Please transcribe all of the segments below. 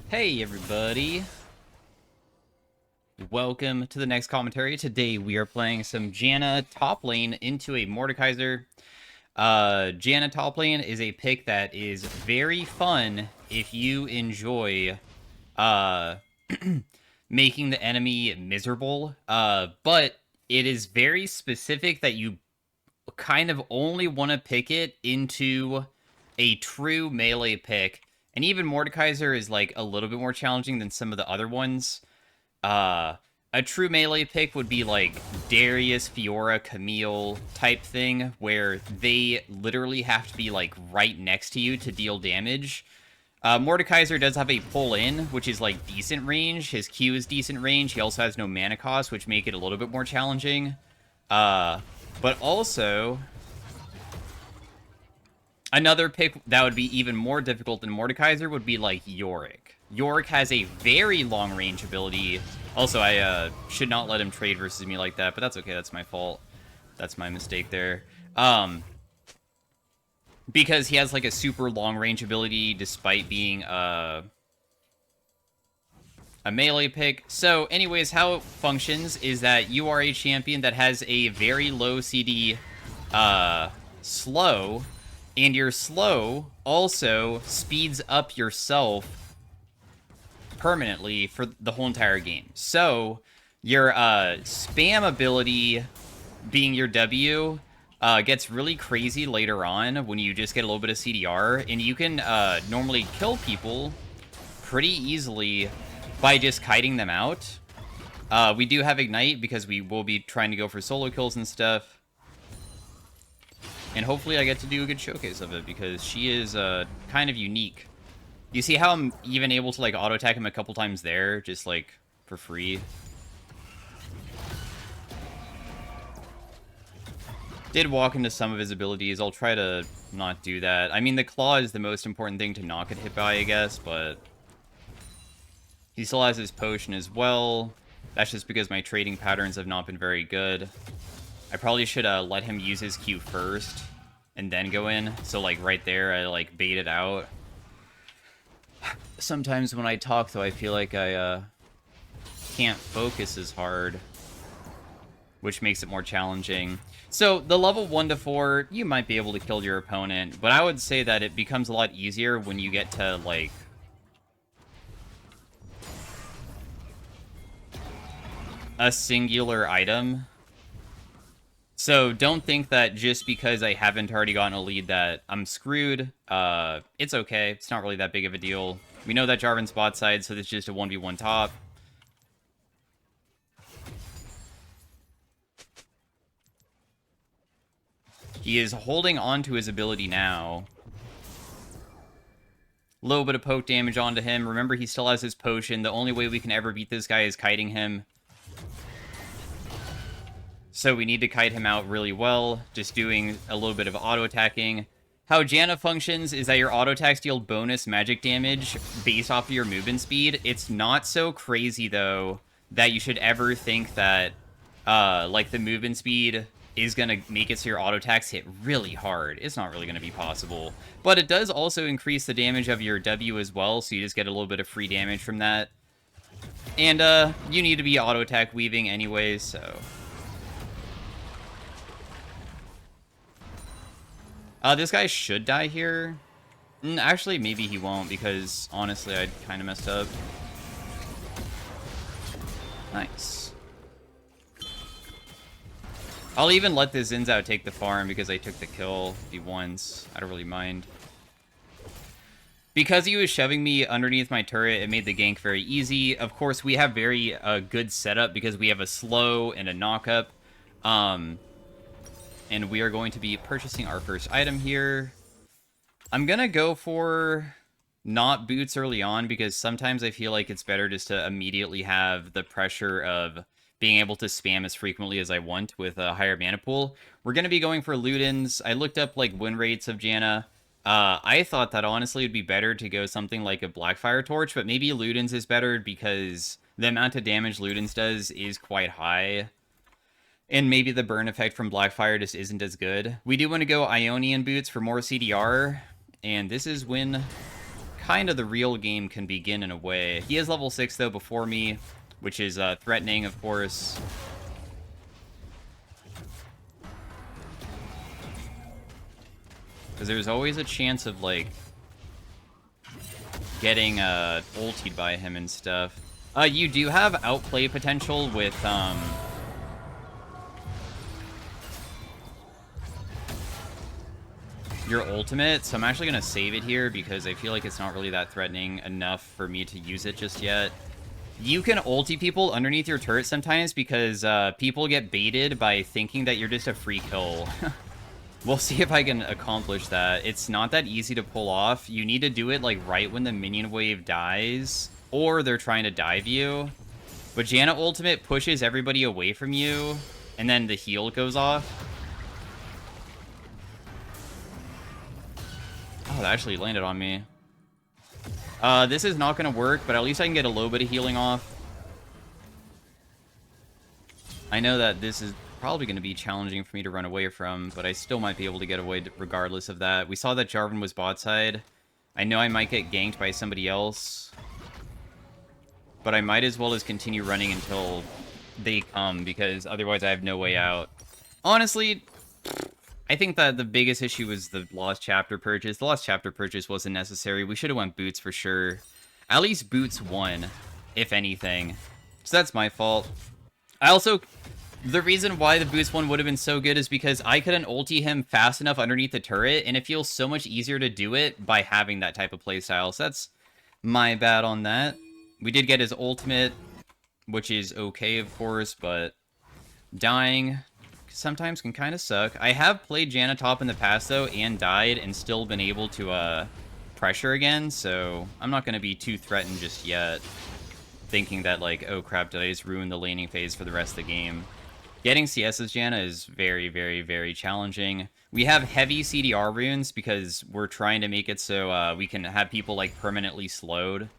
Hey everybody, welcome to the next commentary. Today we are playing some Janna top lane into a Mordekaiser. Janna top lane is a pick that is very fun if you enjoy uh, making the enemy miserable, but it is very specific that you kind of only want to pick it into a true melee pick. And even Mordekaiser is like a little bit more challenging than some of the other ones. Uh, a true melee pick would be like Darius, Fiora, Camille type thing, where they literally have to be like right next to you to deal damage. Mordekaiser does have a pull in, which is like decent range. His Q is decent range. He also has no mana cost, which make it a little bit more challenging. Uh, but also, another pick that would be even more difficult than Mordekaiser would be like Yorick. Yorick has a very long range ability. Also, I should not let him trade versus me like that, but that's okay. That's my fault. That's my mistake there. Because he has like a super long range ability despite being a melee pick. So anyways, how it functions is that you are a champion that has a very low CD slow, and your slow also speeds up yourself permanently for the whole entire game. So your spam ability being your W gets really crazy later on when you just get a little bit of CDR, and you can normally kill people pretty easily by just kiting them out. We do have Ignite because we will be trying to go for solo kills and stuff. And hopefully I get to do a good showcase of it because she is kind of unique. You see how I'm even able to like auto attack him a couple times there, just like for free? Did walk into some of his abilities. I'll try to not do that. I mean, the claw is the most important thing to not get hit by, I guess, but he still has his potion as well. That's just because my trading patterns have not been very good. I probably should let him use his Q first and then go in. So, like, right there, I, like, bait it out. Sometimes when I talk, though, I feel like I can't focus as hard, which makes it more challenging. So, the level 1 to 4, you might be able to kill your opponent, but I would say that it becomes a lot easier when you get to, like, a singular item. So don't think that just because I haven't already gotten a lead that I'm screwed. It's okay. It's not really that big of a deal. We know that Jarvan's bot side, so it's just a 1v1 top. He is holding on to his ability now. A little bit of poke damage onto him. Remember, he still has his potion. The only way we can ever beat this guy is kiting him. So we need to kite him out really well, just doing a little bit of auto-attacking. How Janna functions is that your auto-attacks deal bonus magic damage based off of your movement speed. It's not so crazy, though, that you should ever think that, like, the movement speed is going to make it so your auto-attacks hit really hard. It's not really going to be possible. But it does also increase the damage of your W as well, so you just get a little bit of free damage from that. And, you need to be auto-attack weaving anyways, so... this guy should die here. Actually, maybe he won't, because honestly, I kind of messed up. Nice. I'll even let this Zinzao take the farm because I took the kill if he wants. I don't really mind. Because he was shoving me underneath my turret, it made the gank very easy. Of course, we have very good setup because we have a slow and a knock-up. And we are going to be purchasing our first item here. I'm going to go for not boots early on because sometimes I feel like it's better just to immediately have the pressure of being able to spam as frequently as I want with a higher mana pool. We're going to be going for Ludens. I looked up like win rates of Janna. I thought that honestly it would be better to go something like a Blackfire Torch, but maybe Ludens is better because the amount of damage Ludens does is quite high. And maybe the burn effect from Blackfire just isn't as good. We do want to go Ionian Boots for more CDR. And this is when kind of the real game can begin in a way. He is level 6, though, before me, which is threatening, of course. Because there's always a chance of, like, getting ultied by him and stuff. You do have outplay potential with, your ultimate, so I'm actually going to save it here because I feel like it's not really that threatening enough for me to use it just yet. You can ulti people underneath your turret sometimes because people get baited by thinking that you're just a free kill. We'll see if I can accomplish that. It's not that easy to pull off. You need to do it like right when the minion wave dies, or they're trying to dive you. But Janna ultimate pushes everybody away from you, and then the heal goes off. Oh, that actually landed on me. This is not going to work, but at least I can get a little bit of healing off. I know that this is probably going to be challenging for me to run away from, but I still might be able to get away regardless of that. We saw that Jarvan was bot side. I know I might get ganked by somebody else, but I might as well just continue running until they come, because otherwise I have no way out. Honestly, I think that the biggest issue was the Lost Chapter purchase. The Lost Chapter purchase wasn't necessary. We should have went Boots for sure. At least Boots won, if anything. So that's my fault. I also... The reason why the Boots one would have been so good is because I couldn't ulti him fast enough underneath the turret, and it feels so much easier to do it by having that type of playstyle. So that's my bad on that. We did get his ultimate, which is okay, of course, but dying sometimes can kind of suck. I have played Janna top in the past, though, and died, and still been able to pressure again, so I'm not going to be too threatened just yet, thinking that, like, oh crap, did I just ruin the laning phase for the rest of the game? Getting CS as Janna is very, very, very challenging. We have heavy CDR runes because we're trying to make it so we can have people, like, permanently slowed.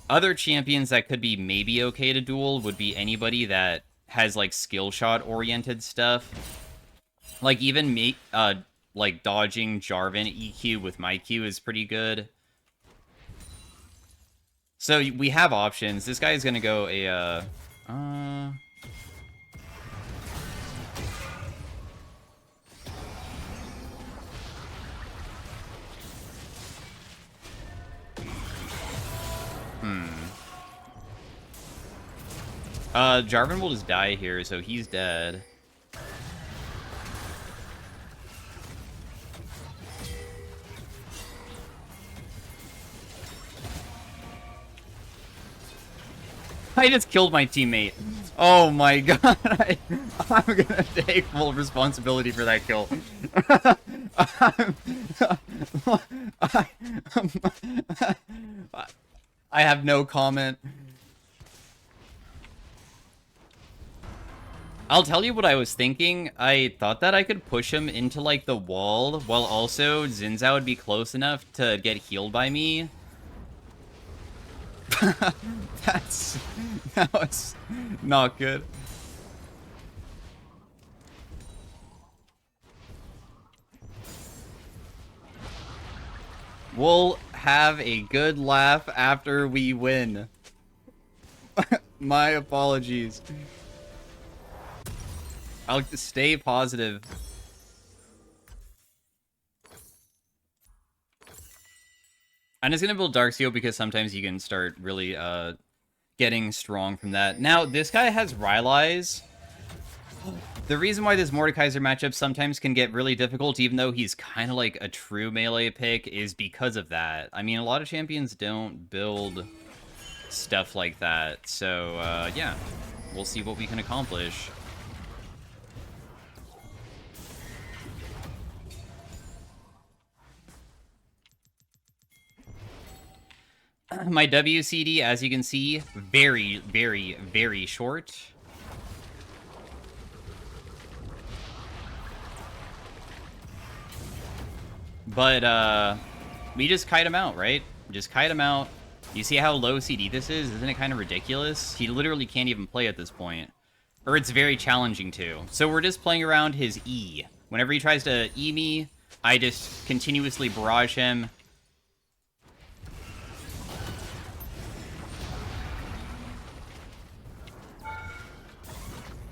Other champions that could be maybe okay to duel would be anybody that has, like, skill shot oriented stuff. Like, even me, like, dodging Jarvan EQ with my Q is pretty good. So we have options. This guy is gonna go a Jarvan will just die here, so he's dead. I just killed my teammate. Oh my god. I'm gonna take full responsibility for that kill. I have no comment. I'll tell you what I was thinking. I thought that I could push him into, like, the wall, while also Xin Zhao would be close enough to get healed by me. That was not good. We'll have a good laugh after we win. My apologies. I'll stay positive. I'm just gonna build Darksteel because sometimes you can start really getting strong from that. Now, this guy has Rylai's. The reason why this Mordekaiser matchup sometimes can get really difficult, even though he's kind of like a true melee pick, is because of that. I mean, a lot of champions don't build stuff like that. So, yeah. We'll see what we can accomplish. My WCD, as you can see, very, very, very short. But, we just kite him out, right? Just kite him out. You see how low CD this is? Isn't it kind of ridiculous? He literally can't even play at this point. Or it's very challenging to. So we're just playing around his E. Whenever he tries to E me, I just continuously barrage him.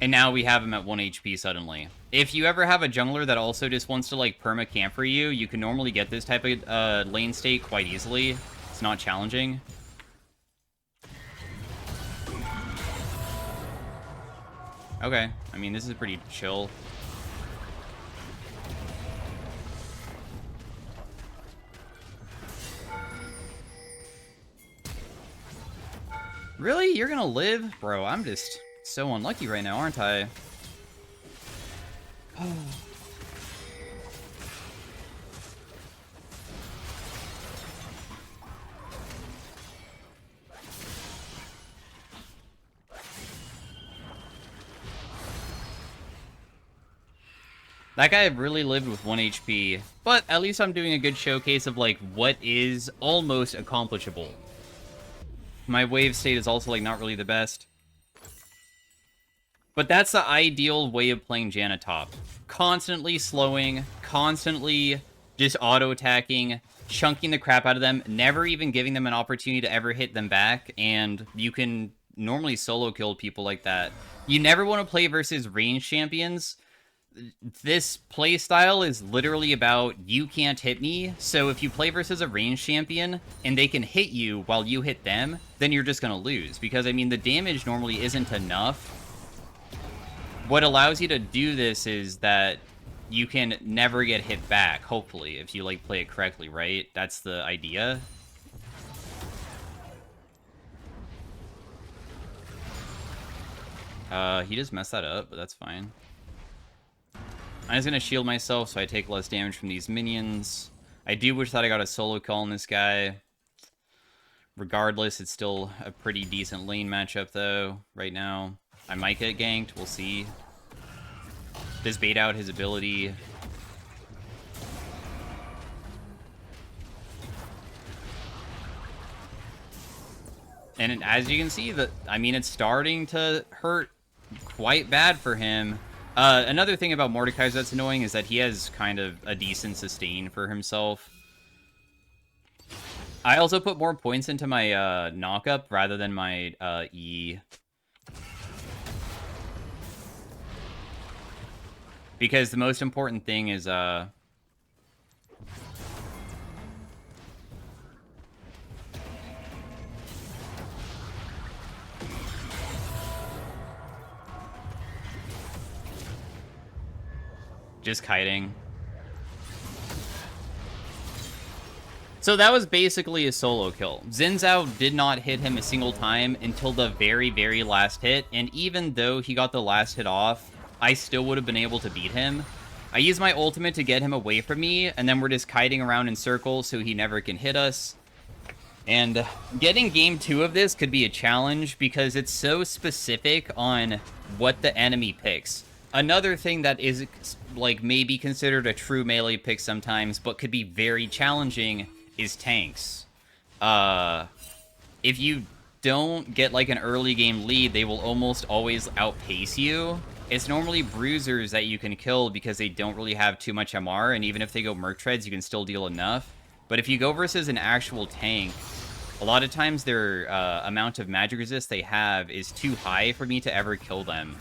And now we have him at 1 HP suddenly. If you ever have a jungler that also just wants to, like, perma-camp for you, you can normally get this type of lane state quite easily. It's not challenging. Okay, I mean, this is pretty chill. Really? You're gonna live? Bro, I'm just so unlucky right now, aren't I? That guy really lived with 1 HP, but at least I'm doing a good showcase of, like, what is almost accomplishable. My wave state is also, like, not really the best. But that's the ideal way of playing Janna top. Constantly slowing, constantly just auto-attacking, chunking the crap out of them, never even giving them an opportunity to ever hit them back, and you can normally solo kill people like that. You never want to play versus ranged champions. This playstyle is literally about you can't hit me, so if you play versus a ranged champion and they can hit you while you hit them, then you're just gonna lose, because I mean the damage normally isn't enough. What allows you to do this is that you can never get hit back, hopefully, if you like play it correctly, right? That's the idea. He just messed that up, but that's fine. I'm just going to shield myself so I take less damage from these minions. I do wish that I got a solo kill on this guy. Regardless, it's still a pretty decent lane matchup, though, right now. I might get ganked. We'll see. Does bait out his ability. And as you can see, I mean, it's starting to hurt quite bad for him. Another thing about Mordekaiser that's annoying is that he has kind of a decent sustain for himself. I also put more points into my knock-up rather than my E. Because the most important thing is... just kiting. So that was basically a solo kill. Xin Zhao did not hit him a single time until the very, very last hit, and even though he got the last hit off, I still would have been able to beat him. I used my ultimate to get him away from me, and then we're just kiting around in circles so he never can hit us. And getting game 2 of this could be a challenge because it's so specific on what the enemy picks. Another thing that is, like, maybe considered a true melee pick sometimes, but could be very challenging, is tanks. If you don't get, like, an early game lead, they will almost always outpace you. It's normally bruisers that you can kill because they don't really have too much MR, and even if they go Merc Treads, you can still deal enough. But if you go versus an actual tank, a lot of times their amount of magic resist they have is too high for me to ever kill them.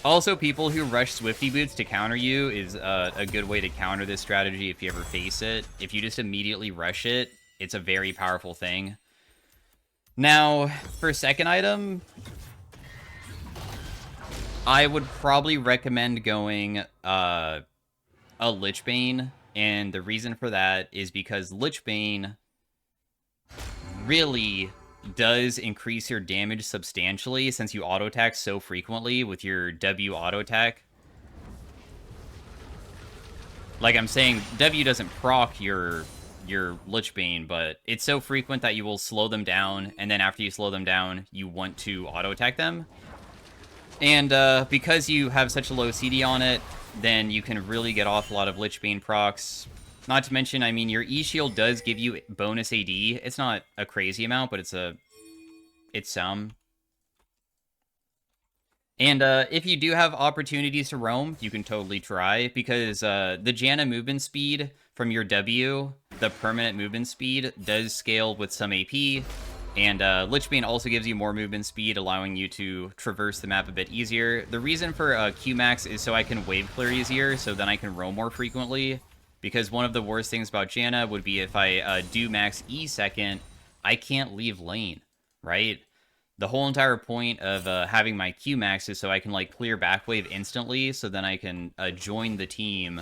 Also, people who rush Swifty Boots to counter you is a good way to counter this strategy if you ever face it. If you just immediately rush it, it's a very powerful thing. Now, for second item, I would probably recommend going a Lich Bane, and the reason for that is because Lich Bane really does increase your damage substantially since you auto-attack so frequently with your W auto-attack. Like I'm saying, W doesn't proc your Lich Bane, but it's so frequent that you will slow them down, and then after you slow them down, you want to auto-attack them. And because you have such a low CD on it, then you can really get off a lot of Lich Bane procs. Not to mention, I mean, your E-Shield does give you bonus AD. It's not a crazy amount, but it's some. And if you do have opportunities to roam, you can totally try, because the Janna movement speed from your W, the permanent movement speed, does scale with some AP. And Lich Bane also gives you more movement speed, allowing you to traverse the map a bit easier. The reason for Qmax is so I can wave clear easier, so then I can roam more frequently. Because one of the worst things about Janna would be if I do max E second, I can't leave lane, right? The whole entire point of having my Qmax is so I can like clear back wave instantly, so then I can join the team.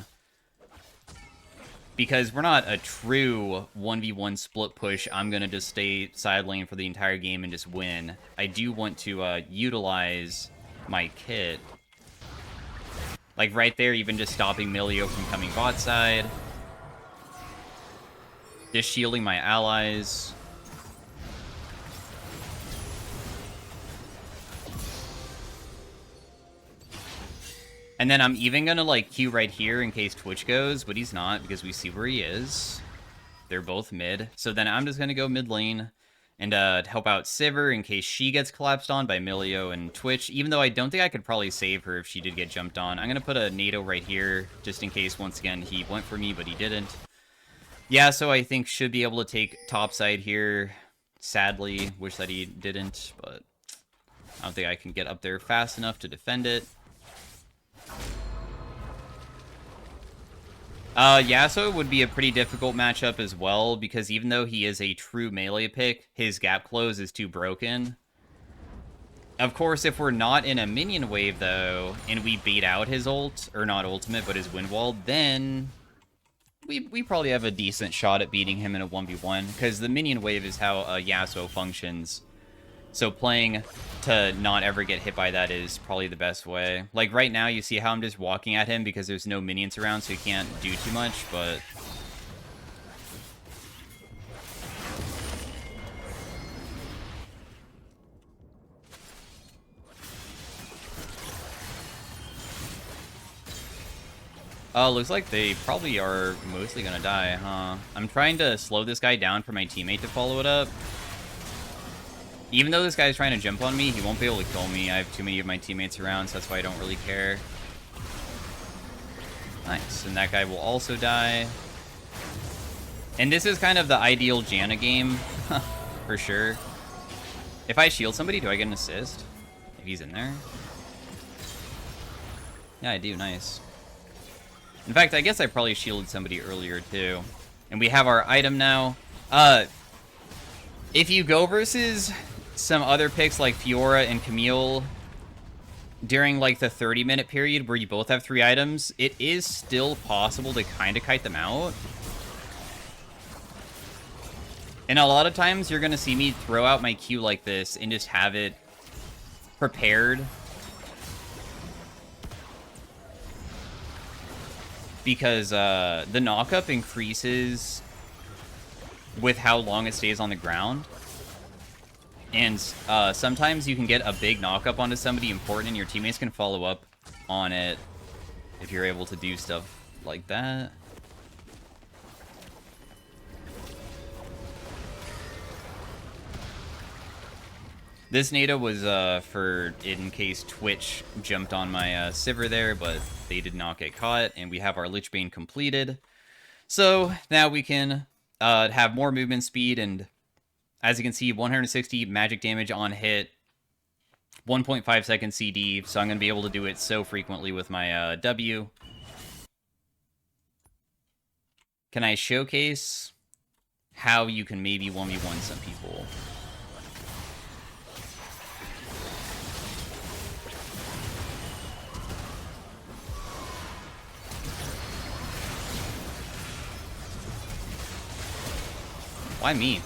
Because we're not a true 1v1 split push, I'm going to just stay side lane for the entire game and just win. I do want to utilize my kit. Like right there, even just stopping Milio from coming bot side. Just shielding my allies. And then I'm even going to, like, Q right here in case Twitch goes, but he's not because we see where he is. They're both mid. So then I'm just going to go mid lane and help out Sivir in case she gets collapsed on by Milio and Twitch, even though I don't think I could probably save her if she did get jumped on. I'm going to put a NATO right here just in case, once again, he went for me, but he didn't. Yeah, so I think should be able to take top side here. Sadly, wish that he didn't, but I don't think I can get up there fast enough to defend it. Yasuo would be a pretty difficult matchup as well, because even though he is a true melee pick, his gap close is too broken. Of course, if we're not in a minion wave, though, and we bait out his ult, or not ultimate, but his wind wall, then we probably have a decent shot at beating him in a 1v1, because the minion wave is how Yasuo functions. So playing to not ever get hit by that is probably the best way. Like right now, you see how I'm just walking at him because there's no minions around, so he can't do too much, but... looks like they probably are mostly gonna die, huh? I'm trying to slow this guy down for my teammate to follow it up. Even though this guy's trying to jump on me, he won't be able to kill me. I have too many of my teammates around, so that's why I don't really care. Nice, and that guy will also die. And this is kind of the ideal Janna game, for sure. If I shield somebody, do I get an assist? If he's in there? Yeah, I do, nice. In fact, I guess I probably shielded somebody earlier, too. And we have our item now. If you go versus some other picks like Fiora and Camille during like the 30-minute period where you both have 3 items, it is still possible to kind of kite them out. And a lot of times you're going to see me throw out my Q like this and just have it prepared. Because the knockup increases with how long it stays on the ground. And sometimes you can get a big knockup onto somebody important and your teammates can follow up on it if you're able to do stuff like that. This NATO was for in case Twitch jumped on my Sivir there, but they did not get caught, and we have our Lich Bane completed. So now we can have more movement speed, and as you can see, 160 magic damage on hit, 1.5 second CD, so I'm going to be able to do it so frequently with my W. Can I showcase how you can maybe 1v1 some people? Why me?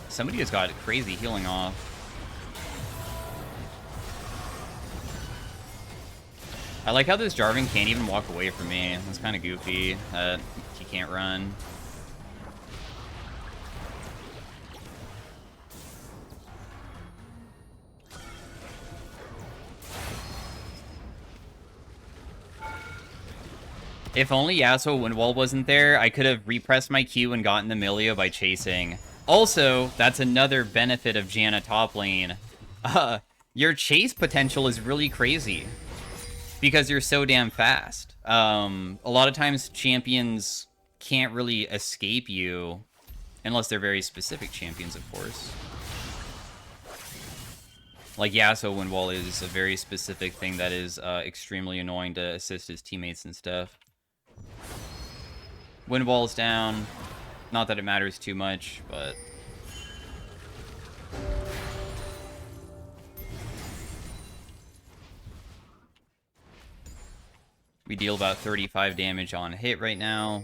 Somebody just got crazy healing off. I like how this Jarvan can't even walk away from me. That's kind of goofy. He can't run. If only Yasuo Windwall wasn't there, I could have repressed my Q and gotten the Milio by chasing. Also, that's another benefit of Janna top lane. Your chase potential is really crazy because you're so damn fast. A lot of times champions can't really escape you Unless they're very specific champions, of course. Like Yasuo Wind Wall is a very specific thing that is extremely annoying to assist his teammates and stuff. Wind Wall's down. Not that it matters too much, but... we deal about 35 damage on hit right now.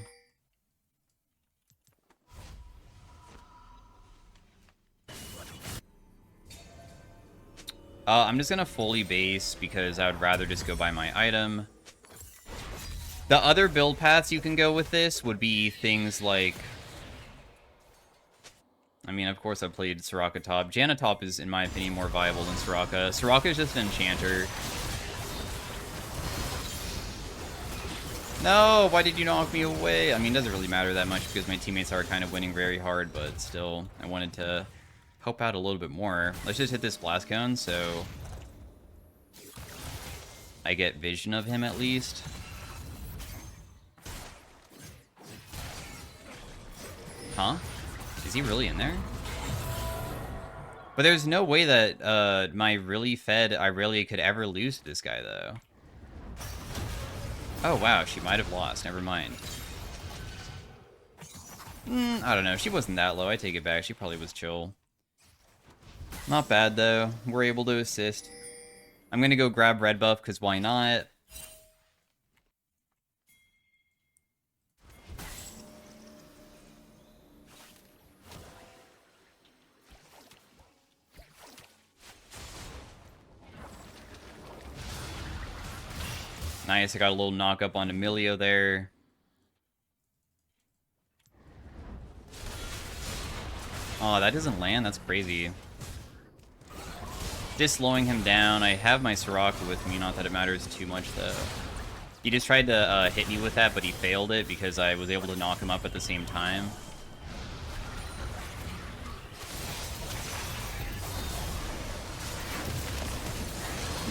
I'm just gonna fully base because I would rather just go buy my item. The other build paths you can go with this would be things like... I mean, of course I played Soraka top. Janna top is, in my opinion, more viable than Soraka. Soraka is just an enchanter. No, why did you knock me away? I mean, it doesn't really matter that much because my teammates are kind of winning very hard, but still, I wanted to help out a little bit more. Let's just hit this blast cone so I get vision of him at least. Huh? Is he really in there? But there's no way that my really fed Irelia could ever lose to this guy, though. Oh, wow, she might have lost. Never mind. I don't know. She wasn't that low. I take it back. She probably was chill. Not bad, though. We're able to assist. I'm going to go grab red buff, because why not? Nice, I got a little knock up on Emilio there. Oh, that doesn't land? That's crazy. Just slowing him down. I have my Soraka with me, not that it matters too much, though. He just tried to hit me with that, but he failed it because I was able to knock him up at the same time.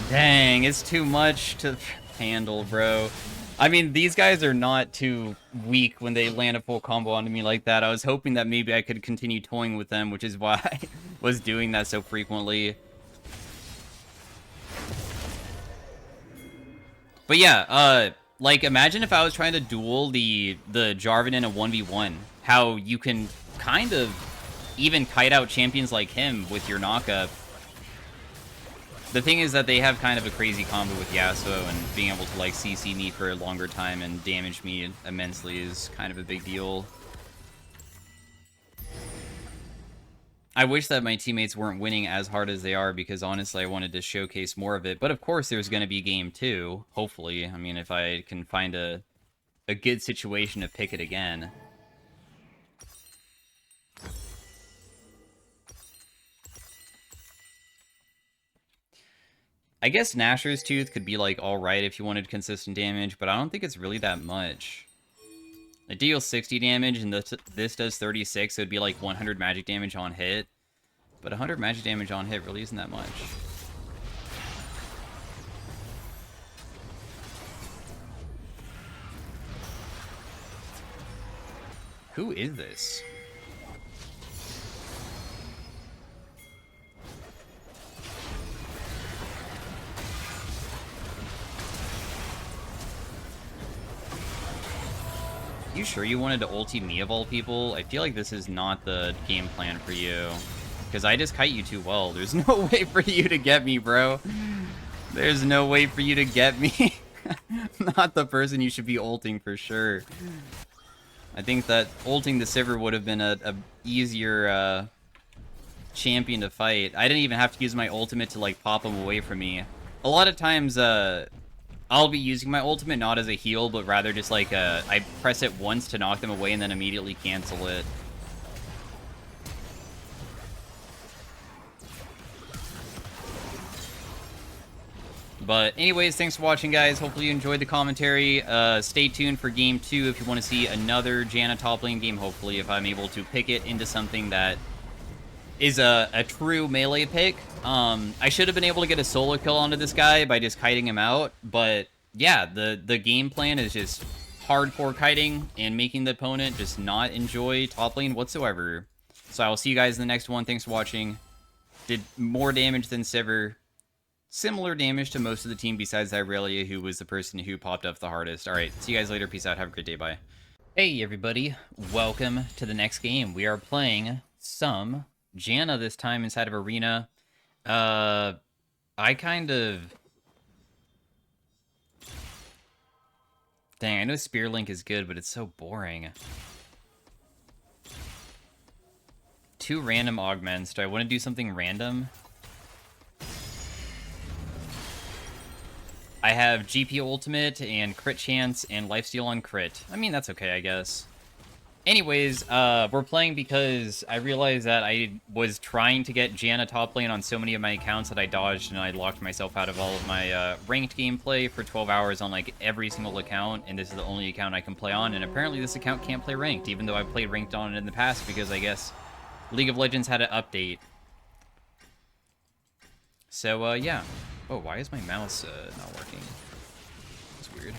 Dang, it's too much to handle, bro. I mean, these guys are not too weak when they land a full combo onto me like that. I was hoping that maybe I could continue toying with them, which is why I was doing that so frequently. But yeah, like, imagine if I was trying to duel the Jarvan in a 1v1. How you can kind of even kite out champions like him with your knockup. The thing is that they have kind of a crazy combo with Yasuo, and being able to, like, CC me for a longer time and damage me immensely is kind of a big deal. I wish that my teammates weren't winning as hard as they are, because honestly I wanted to showcase more of it. But of course there's going to be game 2, hopefully. I mean, if I can find a good situation to pick it again. I guess Nashor's Tooth could be, like, alright if you wanted consistent damage, but I don't think it's really that much. It deals 60 damage, and this does 36, so it'd be, like, 100 magic damage on hit. But 100 magic damage on hit really isn't that much. Who is this? You sure you wanted to ulti me of all people? I feel like this is not the game plan for you. Because I just kite you too well. There's no way for you to get me, bro. There's no way for you to get me. Not the person you should be ulting for sure. I think that ulting the Sivir would have been a easier champion to fight. I didn't even have to use my ultimate to, like, pop him away from me. A lot of times, I'll be using my ultimate not as a heal, but rather just like I press it once to knock them away and then immediately cancel it. But anyways, thanks for watching, guys. Hopefully you enjoyed the commentary. Stay tuned for game 2 if you want to see another Janna top lane game. Hopefully, if I'm able to pick it into something that is a true melee pick. I should have been able to get a solo kill onto this guy by just kiting him out, but yeah, the game plan is just hardcore kiting and making the opponent just not enjoy top lane whatsoever. So I will see you guys in the next one. Thanks for watching. Did more damage than Sivir. Similar damage to most of the team besides Irelia, who was the person who popped up the hardest. Alright, see you guys later. Peace out. Have a great day. Bye. Hey, everybody. Welcome to the next game. We are playing some Janna this time inside of Arena. I kind of... Dang, I know Spear Link is good, but it's so boring. 2 random augments. Do I want to do something random? I have GP ultimate and crit chance and lifesteal on crit. I mean, that's okay, I guess. Anyways, we're playing because I realized that I was trying to get Janna top lane on so many of my accounts that I dodged and I locked myself out of all of my ranked gameplay for 12 hours on like every single account, and this is the only account I can play on, and apparently this account can't play ranked, even though I've played ranked on it in the past because I guess League of Legends had an update. So, yeah. Oh, why is my mouse not working? That's weird.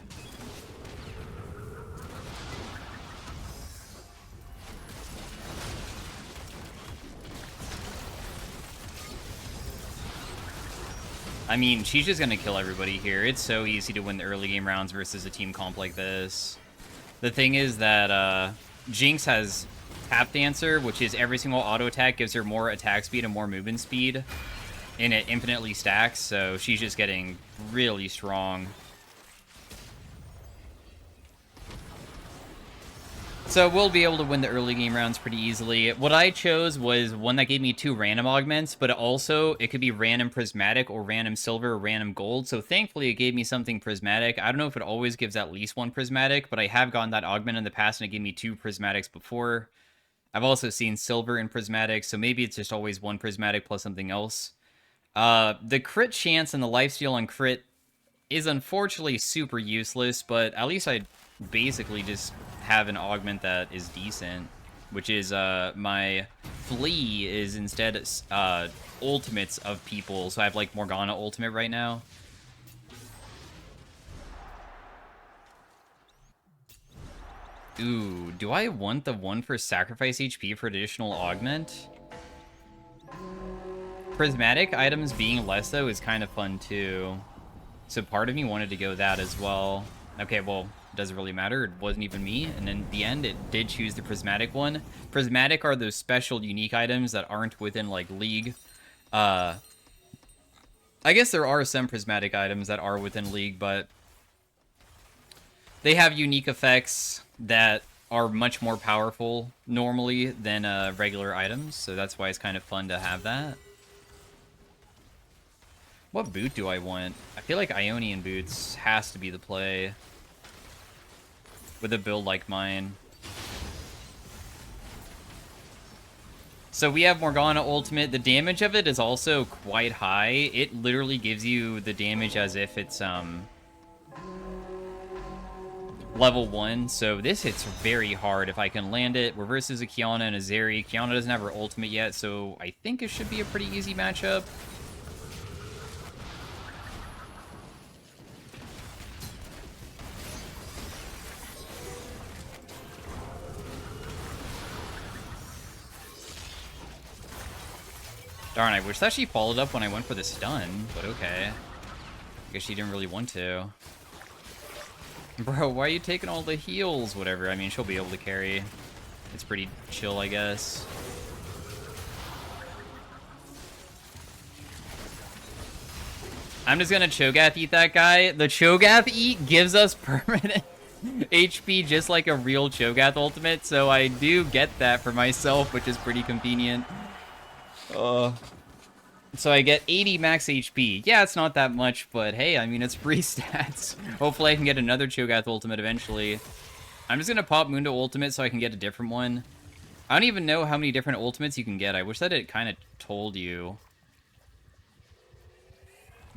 I mean, she's just gonna kill everybody here. It's so easy to win the early game rounds versus a team comp like this. The thing is that Jinx has Tap Dancer, which is every single auto attack gives her more attack speed and more movement speed. And it infinitely stacks, so she's just getting really strong. So we'll be able to win the early game rounds pretty easily. What I chose was one that gave me 2 random augments, but also it could be random prismatic or random silver or random gold. So thankfully it gave me something prismatic. I don't know if it always gives at least 1 prismatic, but I have gotten that augment in the past and it gave me 2 prismatics before. I've also seen silver in prismatic, so maybe it's just always 1 prismatic plus something else. The crit chance and the lifesteal on crit is unfortunately super useless, but at least I basically just have an augment that is decent, which is my Flea is instead ultimates of people, so I have like Morgana ultimate right now. Ooh, do I want the one for sacrifice HP for additional augment? Prismatic items being less, though, is kind of fun, too. So part of me wanted to go that as well. Okay, well, it doesn't really matter. It wasn't even me. And in the end, it did choose the Prismatic one. Prismatic are those special, unique items that aren't within, like, League. I guess there are some Prismatic items that are within League, but they have unique effects that are much more powerful, normally, than regular items. So that's why it's kind of fun to have that. What boot do I want? I feel like Ionian boots has to be the play with a build like mine. So we have Morgana ultimate. The damage of it is also quite high. It literally gives you the damage as if it's level 1. So this hits very hard if I can land it. Reverses a Kiana and a Zeri. Kiana doesn't have her ultimate yet, so I think it should be a pretty easy matchup. Darn, I wish that she followed up when I went for the stun, but okay. I guess she didn't really want to. Bro, why are you taking all the heals? Whatever, I mean, she'll be able to carry. It's pretty chill, I guess. I'm just gonna Cho'Gath eat that guy. The Cho'Gath eat gives us permanent HP just like a real Cho'Gath ultimate, so I do get that for myself, which is pretty convenient. So I get 80 max HP. Yeah, it's not that much, but hey, I mean, it's free stats. Hopefully I can get another Cho'Gath ultimate eventually. I'm just gonna pop Mundo ultimate so I can get a different one. I don't even know how many different ultimates you can get. I wish that it kind of told you.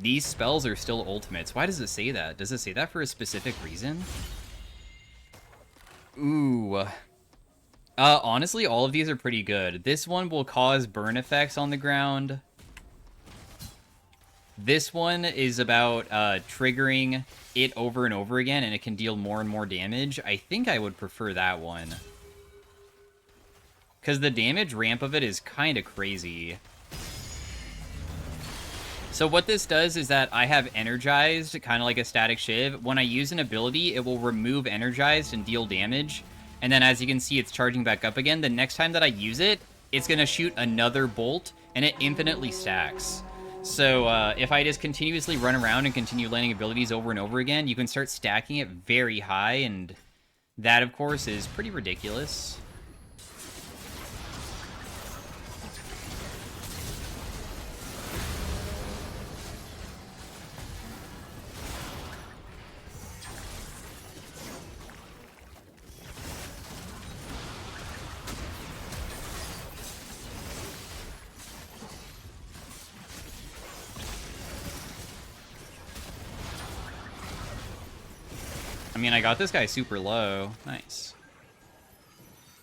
These spells are still ultimates. Why does it say that? Does it say that for a specific reason? Ooh. Honestly, all of these are pretty good. This one will cause burn effects on the ground. This one is about triggering it over and over again, and it can deal more and more damage. I think I would prefer that one. Because the damage ramp of it is kind of crazy. So what this does is that I have Energized, kind of like a Static Shiv. When I use an ability, it will remove Energized and deal damage. And then as you can see, it's charging back up again. The next time that I use it, it's going to shoot another bolt, and it infinitely stacks. So if I just continuously run around and continue landing abilities over and over again, you can start stacking it very high, and that, of course, is pretty ridiculous. I mean, I got this guy super low. Nice.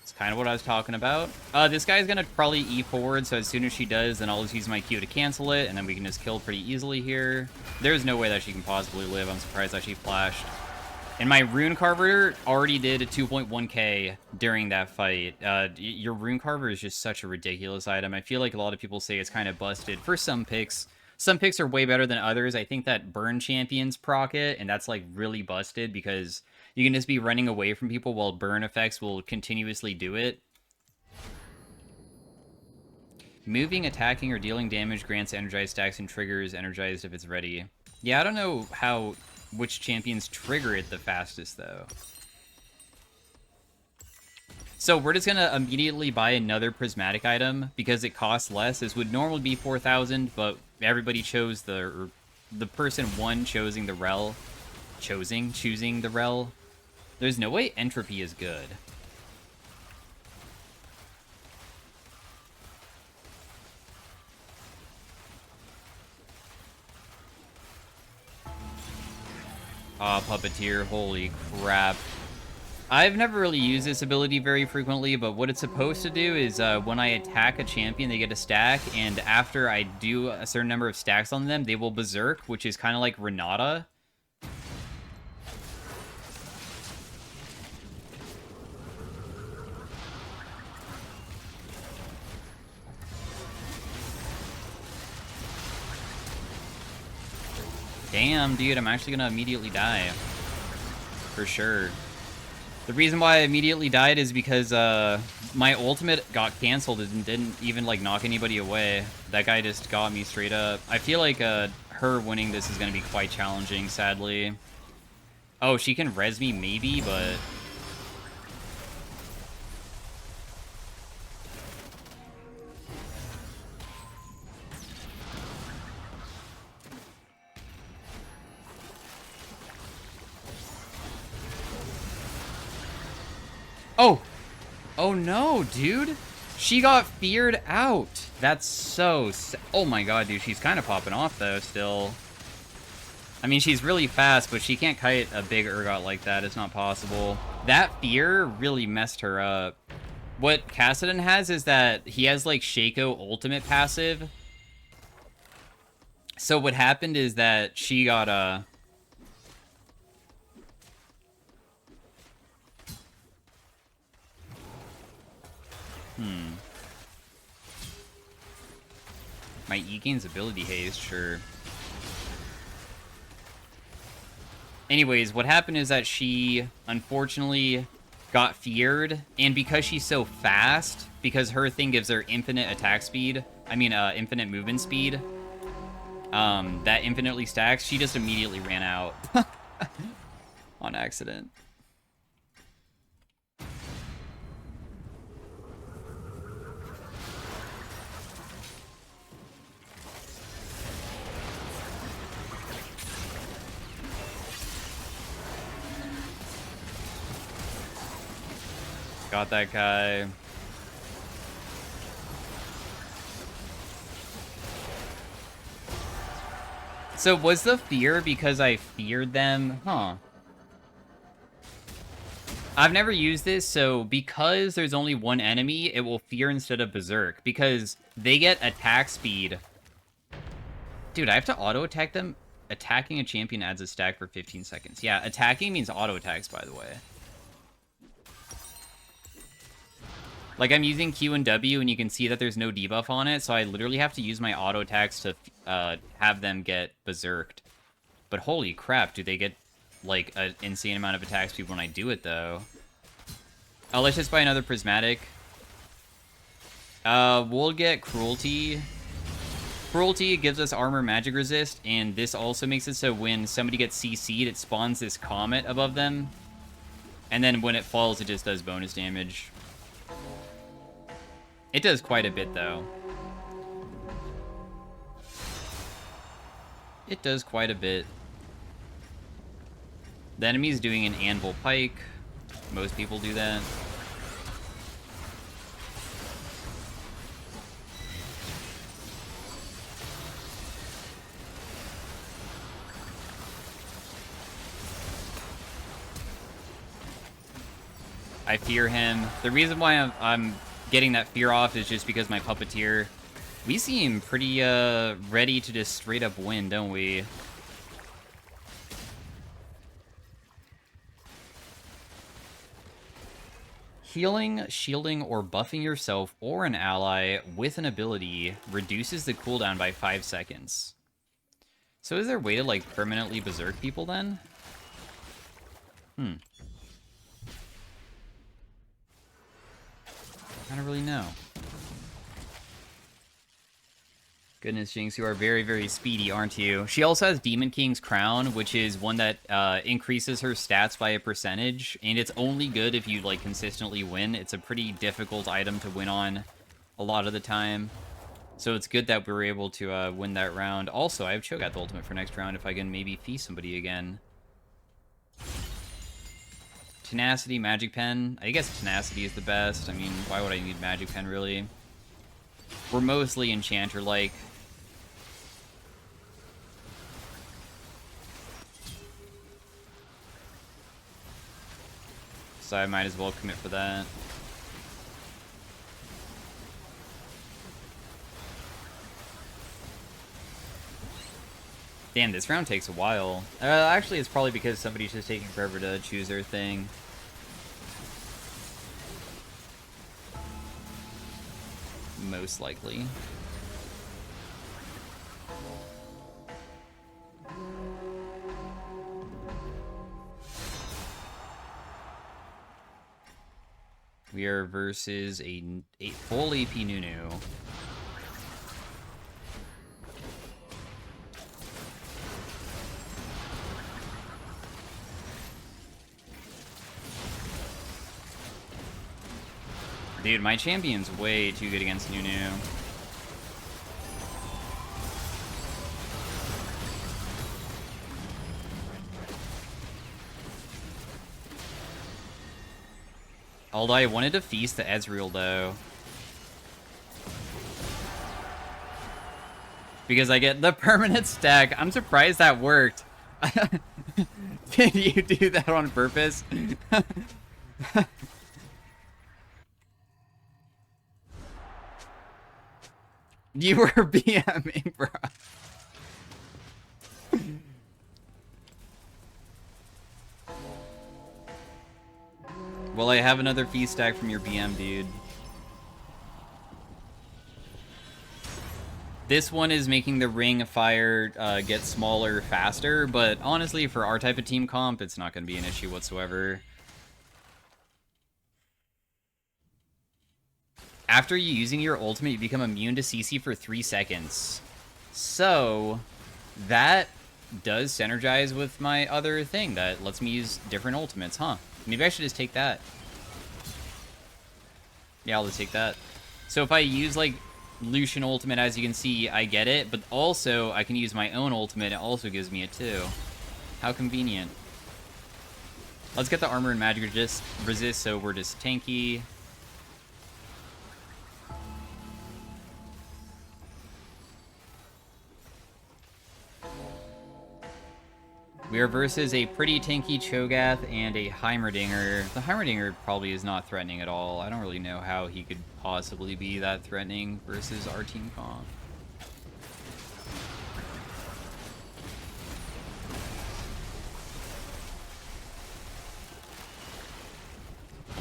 It's kind of what I was talking about. This guy's gonna probably E forward, so as soon as she does, then I'll just use my Q to cancel it, and then we can just kill pretty easily here. There's no way that she can possibly live. I'm surprised that she flashed. And my Rune Carver already did a 2.1k during that fight. Your Rune Carver is just such a ridiculous item. I feel like a lot of people say it's kind of busted for some picks. Some picks are way better than others. I think that Burn Champions proc it, and that's like really busted because you can just be running away from people while burn effects will continuously do it. Moving, attacking, or dealing damage grants energized stacks and triggers energized if it's ready. Yeah, I don't know which champions trigger it the fastest, though. So we're just going to immediately buy another prismatic item because it costs less. This would normally be 4,000, but everybody chose the person one choosing the rel. Choosing the rel. There's no way entropy is good. Ah, Puppeteer, holy crap. I've never really used this ability very frequently, but what it's supposed to do is when I attack a champion, they get a stack, and after I do a certain number of stacks on them, they will berserk, which is kind of like Renata. Damn, dude, I'm actually gonna immediately die. For sure. The reason why I immediately died is because my ultimate got canceled and didn't even like knock anybody away. That guy just got me straight up. I feel like her winning this is going to be quite challenging, sadly. Oh, she can res me maybe, but... Oh! Oh no, dude! She got feared out! That's so... Oh my god, dude, she's kind of popping off, though, still. I mean, she's really fast, but she can't kite a big Urgot like that. It's not possible. That fear really messed her up. What Kassadin has is that he has, like, Shaco ultimate passive. So what happened is that she got, My E gains ability haste, sure. Anyways, what happened is that she, unfortunately, got feared, and because she's so fast, because her thing gives her infinite attack speed, infinite movement speed, that infinitely stacks, she just immediately ran out. On accident. Got that guy. So was the fear because I feared them? Huh. I've never used this, so because there's only one enemy, it will fear instead of berserk. Because they get attack speed. Dude, I have to auto-attack them? Attacking a champion adds a stack for 15 seconds. Yeah, attacking means auto-attacks, by the way. Like, I'm using Q and W, and you can see that there's no debuff on it, so I literally have to use my auto-attacks to have them get berserked. But holy crap, do they get, like, an insane amount of attack speed when I do it, though. Oh, let's just buy another Prismatic. We'll get Cruelty. Cruelty gives us armor magic resist, and this also makes it so when somebody gets CC'd, it spawns this comet above them. And then when it falls, it just does bonus damage. It does quite a bit, though. It does quite a bit. The enemy's doing an Anvil Pike. Most people do that. I fear him. The reason why I'm getting that fear off is just because my Puppeteer. We seem pretty ready to just straight up win, don't we? Healing, shielding, or buffing yourself or an ally with an ability reduces the cooldown by 5 seconds. So is there a way to, like, permanently berserk people then? I don't really know. Goodness, Jinx, you are very, very speedy, aren't you? She also has Demon King's Crown, which is one that increases her stats by a percentage, and it's only good if you, like, consistently win. It's a pretty difficult item to win on a lot of the time. So it's good that we were able to win that round. Also, I have Cho'Gath ultimate for next round if I can maybe feast somebody again. Tenacity, Magic Pen. I guess Tenacity is the best. I mean, why would I need Magic Pen, really? We're mostly Enchanter-like. So I might as well commit for that. Damn, this round takes a while. Actually, it's probably because somebody's just taking forever to choose their thing. Most likely. We are versus a full AP Nunu. Dude, my champion's way too good against Nunu. Although I wanted to feast the Ezreal, though. Because I get the permanent stack. I'm surprised that worked. Did you do that on purpose? You were BMing, bro. Well, I have another feast stack from your BM, dude. This one is making the ring of fire get smaller faster, but honestly, for our type of team comp, it's not going to be an issue whatsoever. After using your ultimate, you become immune to CC for 3 seconds. So, that does synergize with my other thing that lets me use different ultimates, huh? Maybe I should just take that. Yeah, I'll just take that. So if I use, like, Lucian ultimate, as you can see, I get it, but also I can use my own ultimate. It also gives me it too. How convenient. Let's get the armor and magic resist so we're just tanky. We are versus a pretty tanky Cho'Gath and a Heimerdinger. The Heimerdinger probably is not threatening at all. I don't really know how he could possibly be that threatening versus our team comp.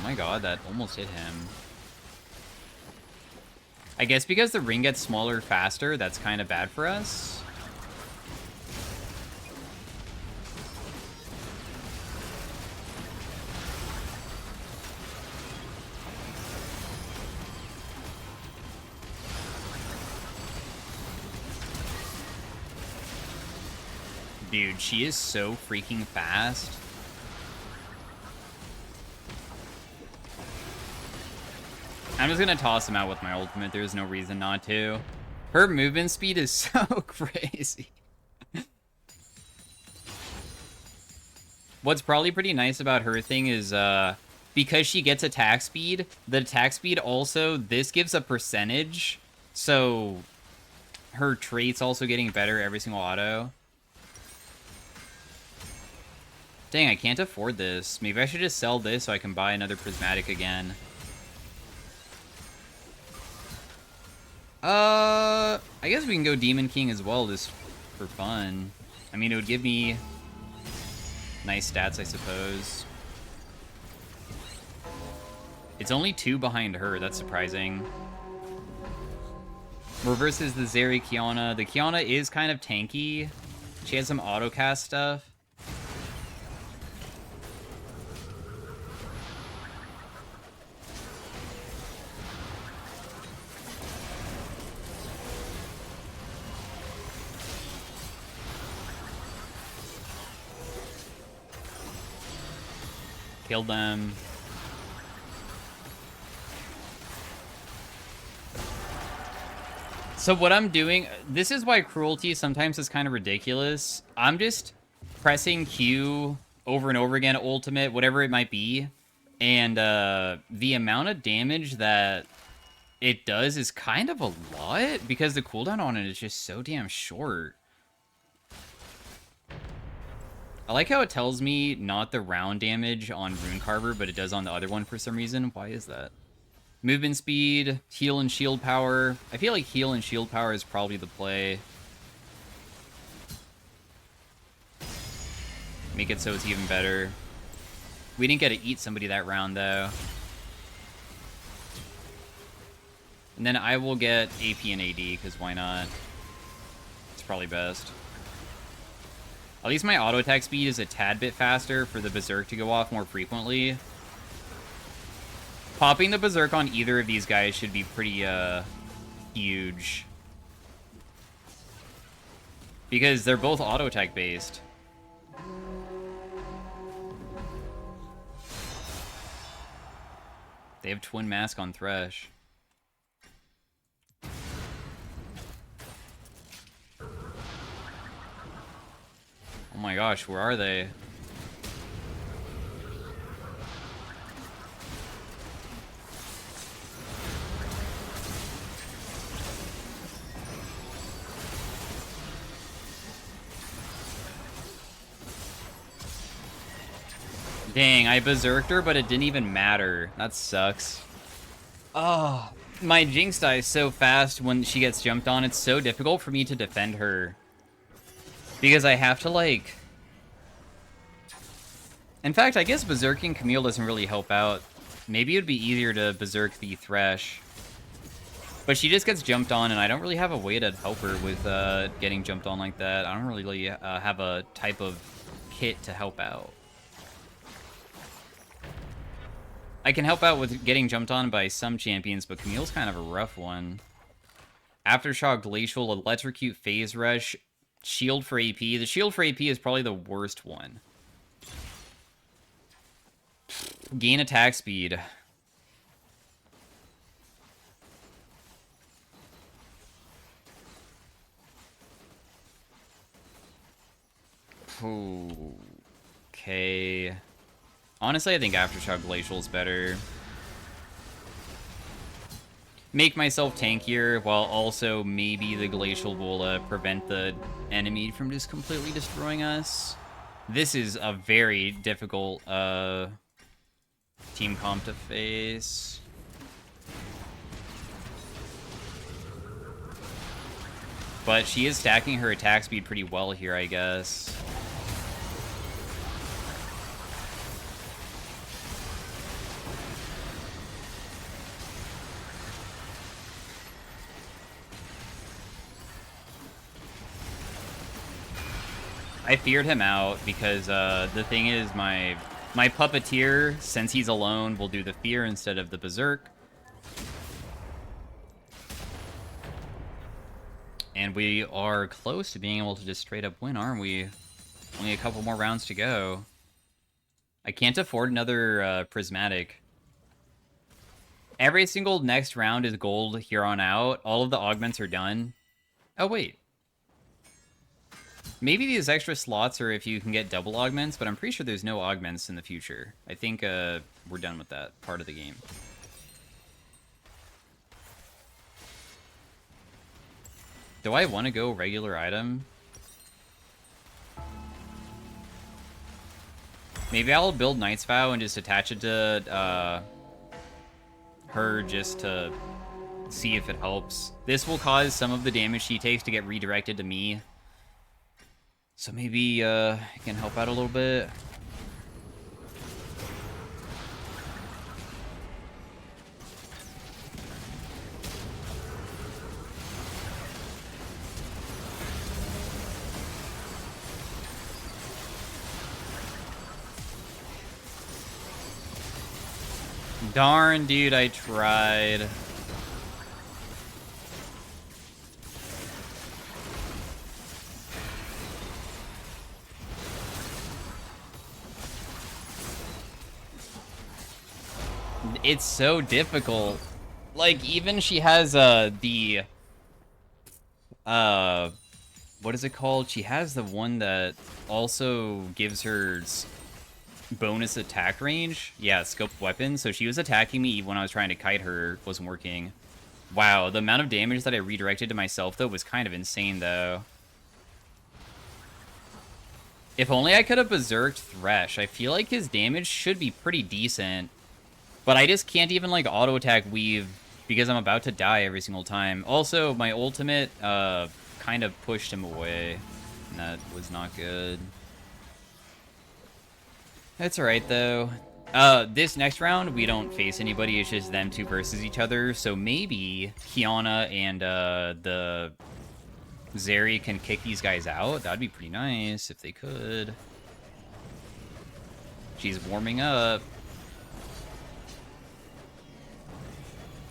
my god, that almost hit him. I guess because the ring gets smaller faster, that's kind of bad for us. Dude, she is so freaking fast. I'm just gonna toss him out with my ultimate. There's no reason not to. Her movement speed is so crazy. What's probably pretty nice about her thing is because she gets attack speed, the attack speed also, this gives a percentage. So her trait's also getting better every single auto. Dang, I can't afford this. Maybe I should just sell this so I can buy another prismatic again. I guess we can go Demon King as well, just for fun. I mean, it would give me nice stats, I suppose. It's only 2 behind her. That's surprising. Reverses the Zeri Kiana. The Kiana is kind of tanky. She has some auto-cast stuff. Killed them. So what I'm doing, this is why cruelty sometimes is kind of ridiculous. I'm just pressing Q over and over again, ultimate, whatever it might be. And the amount of damage that it does is kind of a lot because the cooldown on it is just so damn short. I like how it tells me not the round damage on Rune Carver, but it does on the other one for some reason. Why is that? Movement speed, heal and shield power. I feel like heal and shield power is probably the play. Make it so it's even better. We didn't get to eat somebody that round, though. And then I will get AP and AD, because why not? It's probably best. At least my auto attack speed is a tad bit faster for the Berserk to go off more frequently. Popping the Berserk on either of these guys should be pretty huge. Because they're both auto attack based. They have Twin Mask on Thresh. Oh my gosh, where are they? Dang, I berserked her, but it didn't even matter. That sucks. Oh, my Jinx dies so fast when she gets jumped on. It's so difficult for me to defend her. Because I have to, like... In fact, I guess berserking Camille doesn't really help out. Maybe it would be easier to berserk the Thresh. But she just gets jumped on, and I don't really have a way to help her with getting jumped on like that. I don't really have a type of kit to help out. I can help out with getting jumped on by some champions, but Camille's kind of a rough one. Aftershock, Glacial, Electrocute, Phase Rush, Shield for AP. The Shield for AP is probably the worst one. Gain attack speed. Okay. Honestly, I think Aftershock Glacial is better. Make myself tankier, while also maybe the Glacial will prevent the enemy from just completely destroying us. This is a very difficult team comp to face. But she is stacking her attack speed pretty well here, I guess. I feared him out because the thing is my puppeteer, since he's alone, will do the fear instead of the berserk. And we are close to being able to just straight up win, aren't we? Only a couple more rounds to go. I can't afford another prismatic. Every single next round is gold here on out. All of the augments are done. Oh, wait. Maybe these extra slots are if you can get double augments, but I'm pretty sure there's no augments in the future. I think we're done with that part of the game. Do I want to go regular item? Maybe I'll build Knight's Vow and just attach it to her just to see if it helps. This will cause some of the damage she takes to get redirected to me. So maybe it can help out a little bit. Darn, dude, I tried. It's so difficult. Like, even she has the what is it called? She has the one that also gives her bonus attack range. Yeah, scoped weapon. So she was attacking me when I was trying to kite her. Wasn't working. Wow, the amount of damage that I redirected to myself, though, was kind of insane, though. If only I could have berserked Thresh. I feel like his damage should be pretty decent. But I just can't even, like, auto-attack Weave because I'm about to die every single time. Also, my ultimate kind of pushed him away. And that was not good. That's alright, though. This next round, we don't face anybody. It's just them two versus each other. So maybe Kiana and the Zeri can kick these guys out. That'd be pretty nice if they could. She's warming up.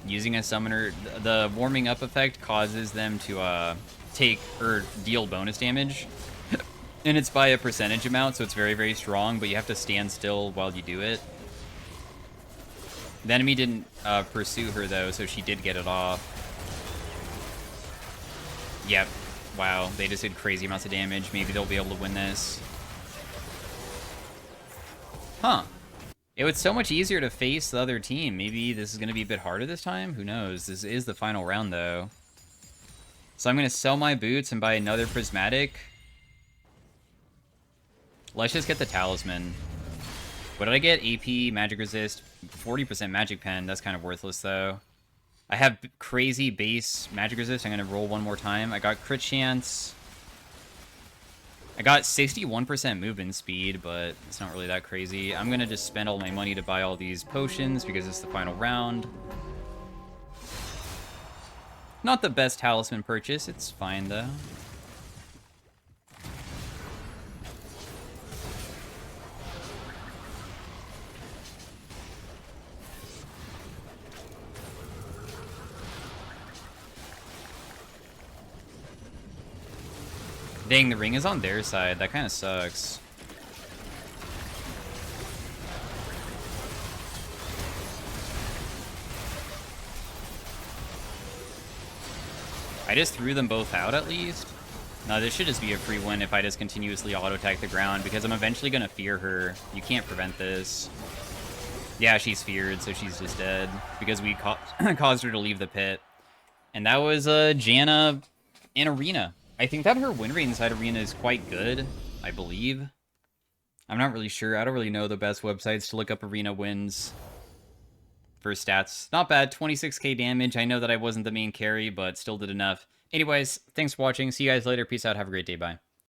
Using a summoner, the warming up effect causes them to take or deal bonus damage. And it's by a percentage amount, so it's very, very strong, but you have to stand still while you do it. The enemy didn't pursue her, though, so she did get it off. Yep. Wow, they just did crazy amounts of damage. Maybe they'll be able to win this. Huh. It was so much easier to face the other team. Maybe this is going to be a bit harder this time? Who knows? This is the final round, though. So I'm going to sell my boots and buy another prismatic. Let's just get the talisman. What did I get? AP, magic resist, 40% magic pen. That's kind of worthless, though. I have crazy base magic resist. I'm going to roll one more time. I got crit chance. I got 61% movement speed, but it's not really that crazy. I'm going to just spend all my money to buy all these potions because it's the final round. Not the best talisman purchase. It's fine, though. Dang, the ring is on their side. That kind of sucks. I just threw them both out, at least. No, this should just be a free win if I just continuously auto-attack the ground, because I'm eventually going to fear her. You can't prevent this. Yeah, she's feared, so she's just dead, because we caused her to leave the pit. And that was Janna in Arena. I think that her win rate inside Arena is quite good, I believe. I'm not really sure. I don't really know the best websites to look up Arena wins for stats. Not bad, 26k damage. I know that I wasn't the main carry, but still did enough. Anyways, thanks for watching. See you guys later. Peace out. Have a great day. Bye.